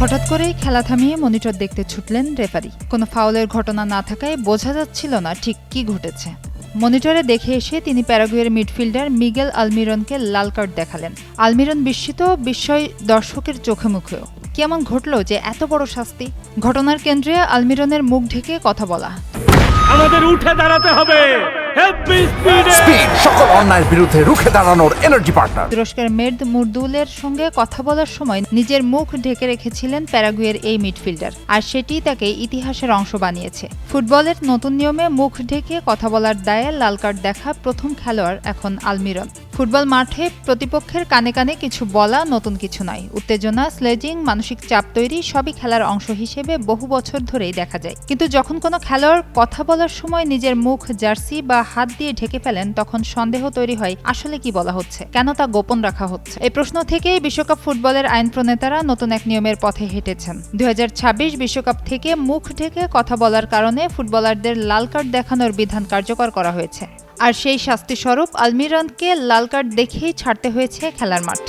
হঠাৎ করেই খেলা থামিয়ে মনিটর দেখতে ছুটলেন রেফারি। কোনো ফাউলের ঘটনা না থাকায় বোঝা যাচ্ছিল না ঠিক কি ঘটেছে। মনিটরে দেখে এসে তিনি প্যারাগুয়ের মিডফিল্ডার মিগেল আলমিরনকে লাল কার্ড দেখালেন। আলমিরন বিস্মিত, বিস্ময় দর্শকের চোখে মুখেও। কেমন ঘটল যে এত বড় শাস্তি? ঘটনার কেন্দ্রে আলমিরনের মুখ ঢেকে কথা বলা। আমাদের উঠে দাঁড়াতে হবে, সকল অন্যায়ের বিরুদ্ধে রুখে দাঁড়ানোর এনার্জি পার্টনার। তুরস্কের মের্দ মুরদুলের সঙ্গে কথা বলার সময় নিজের মুখ ঢেকে রেখেছিলেন প্যারাগুয়ের এই মিডফিল্ডার, আর সেটি তাকে ইতিহাসের অংশ বানিয়েছে। ফুটবলের নতুন নিয়মে মুখ ঢেকে কথা বলার দায়ে লাল কার্ড দেখা প্রথম খেলোয়াড় এখন আলমিরন। ফুটবল মাঠে প্রতিপক্ষের কানে কানে কিছু বলা নতুন কিছু নয়। উত্তেজনা, স্লেজিং, মানসিক চাপ তৈরি সবই খেলার অংশ হিসেবে বহু বছর ধরেই দেখা যায়। কিন্তু যখন কোনো খেলোয়াড় কথা বলার সময় নিজের মুখ, জার্সি বা হাত দিয়ে ঢেকে ফেলেন, তখন সন্দেহ তৈরি হয় আসলে কি বলা হচ্ছে, কেন তা গোপন রাখা হচ্ছে। এই প্রশ্ন থেকেই বিশ্বকাপ ফুটবলের আইন প্রণেতারা নতুন এক নিয়মের পথে হেঁটেছেন। 2026 বিশ্বকাপ থেকে মুখ ঢেকে কথা বলার কারণে ফুটবলারদের লাল কার্ড দেখানোর বিধান কার্যকর করা হয়েছে। আর সেই শাস্তিস্বরূপ আলমিরনকে লাল কার্ড দেখেই ছাড়তে হয়েছে খেলার মাঠ।